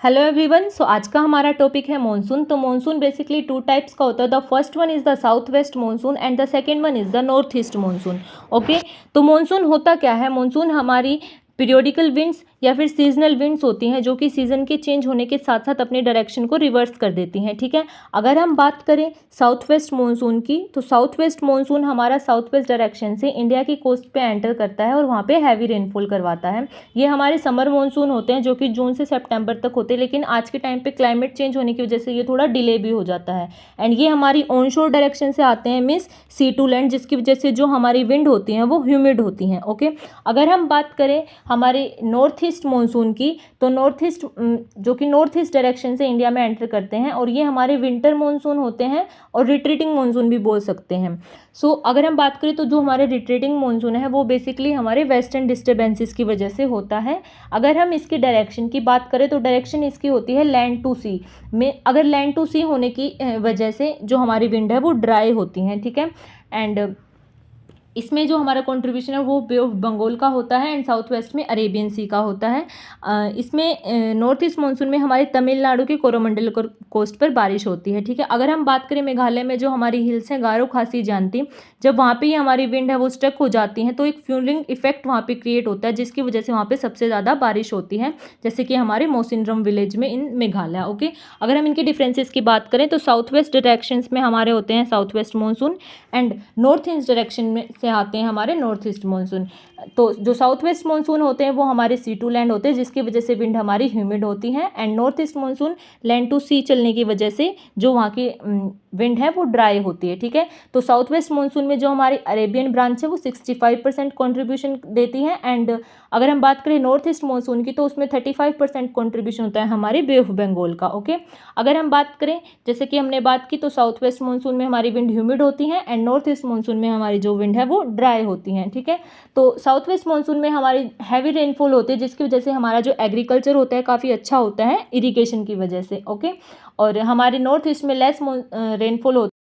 Hello everyone. सो आज का हमारा टॉपिक है मॉनसून। तो मॉनसून बेसिकली टू टाइप्स का होता है। The first one is the south west monsoon and the second one is the north east monsoon. Okay, तो मॉनसून होता क्या है? मॉनसून हमारी पीरियोडिकल विंड्स या फिर सीजनल विंड्स होती हैं जो कि सीज़न के चेंज होने के साथ साथ अपने डायरेक्शन को रिवर्स कर देती हैं। ठीक है, अगर हम बात करें साउथ वेस्ट मॉनसून की, तो साउथ वेस्ट मॉनसून हमारा साउथ वेस्ट डायरेक्शन से इंडिया की कोस्ट पे एंटर करता है और वहाँ पे हैवी रेनफॉल करवाता है। ये हमारे समर मॉनसून होते हैं जो कि जून से सितंबर तक होते हैं, लेकिन आज के टाइम पे क्लाइमेट चेंज होने की वजह से ये थोड़ा डिले भी हो जाता है। एंड ये हमारी ऑनशोर डायरेक्शन से आते हैं, मीन्स सी टू लैंड, जिसकी वजह से जो हमारी विंड होती हैं वो ह्यूमिड होती हैं। ओके, अगर हम बात करें हमारे नॉर्थ ईस्ट मानसून की, तो नॉर्थ ईस्ट जो कि नॉर्थ ईस्ट डायरेक्शन से इंडिया में एंटर करते हैं और ये हमारे विंटर मानसून होते हैं और रिट्रीटिंग मानसून भी बोल सकते हैं। सो अगर हम बात करें तो जो हमारे रिट्रीटिंग मानसून है वो बेसिकली हमारे वेस्टर्न डिस्टर्बेंसेस की वजह से होता है। अगर हम इसकी डायरेक्शन की बात करें तो डायरेक्शन इसकी होती है लैंड टू सी में। अगर लैंड टू सी होने की वजह से जो हमारी विंड है वो ड्राई होती हैं। ठीक है, एंड इसमें जो हमारा कंट्रीब्यूशन है वो बे ऑफ बंगाल का होता है एंड साउथ वेस्ट में अरेबियन सी का होता है। इसमें नॉर्थ ईस्ट मानसून में हमारे तमिलनाडु के कोरोमंडल कोस्ट पर बारिश होती है। ठीक है, अगर हम बात करें मेघालय में जो हमारी हिल्स हैं गारो खासी जानती, जब वहाँ पे ही हमारी विंड है वो स्टक हो जाती हैं तो एक फ्यूलिंग इफेक्ट वहाँ पे क्रिएट होता है, जिसकी वजह से वहाँ पे सबसे ज़्यादा बारिश होती है, जैसे कि हमारे मौसिनराम विलेज में इन मेघालय। ओके, अगर हम इनके डिफरेंसेस की बात करें तो साउथ वेस्ट डायरेक्शंस में हमारे होते हैं south west monsoon and north east direction में से आते हैं हमारे नॉर्थ ईस्ट मानसून। तो जो साउथ वेस्ट मानसून होते हैं वो हमारे सी टू लैंड होते हैं, जिसकी वजह से विंड हमारी ह्यूमिड होती है, and north east monsoon land to sea चलने की वजह से जो वहाँ की विंड है वो ड्राई होती है। ठीक है, तो साउथ वेस्ट मानसून में जो हमारी अरेबियन ब्रांच है वो 65% कॉन्ट्रीब्यूशन देती है, एंड अगर हम बात करें नॉर्थ ईस्ट मानसून की तो उसमें 35% कॉन्ट्रीब्यूशन होता है हमारे बे ऑफ बंगाल का। ओके, अगर हम बात करें जैसे कि हमने बात की तो साउथ वेस्ट मानसून में हमारी विंड ह्यूमिड होती है एंड नॉर्थ ईस्ट मानसून में हमारी जो विंड है वो ड्राई होती हैं। ठीक है, तो साउथ वेस्ट मानसून में हमारी हैवी रेनफॉल होती है, जिसकी वजह से हमारा जो एग्रीकल्चर होता है काफ़ी अच्छा होता है इरिगेशन की वजह से। ओके, और हमारे नॉर्थ ईस्ट में लेस रेनफॉल होती है